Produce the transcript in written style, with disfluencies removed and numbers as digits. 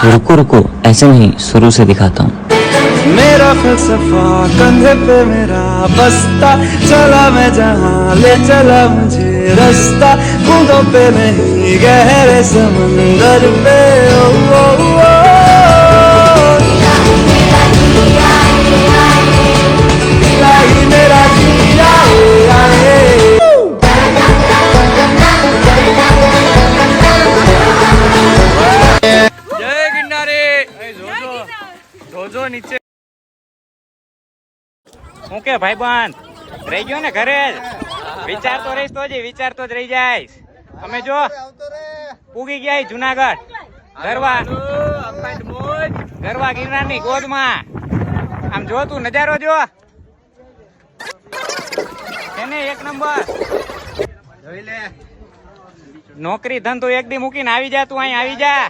रुको रुको, ऐसे नहीं, शुरू से दिखाता हूँ। मेरा फलसफा कंधे पे मेरा बस्ता, चला मैं जहाँ ले चला मुझे रास्ता, बूंदों पे नहीं गहरे समंदर पे। ओ, ओ, ओ, इलाही मेरा जिया आए। જય ગિરનારી જોજો નીચે હું કે ભાઈબંધ રહી ગયો ને ઘરે જ વિચારતો રહીશ તો જ વિચારતો જ રહી જાય અમે જો પૂગી ગયા જુનાગઢ ગરવા ગિરનારની ગોદમાં આમ જો તું નજારો જો એને એક નંબર જોઈ લે નોકરી ધંધો એક દી મૂકીને આવી જા તું અહીં આવી જા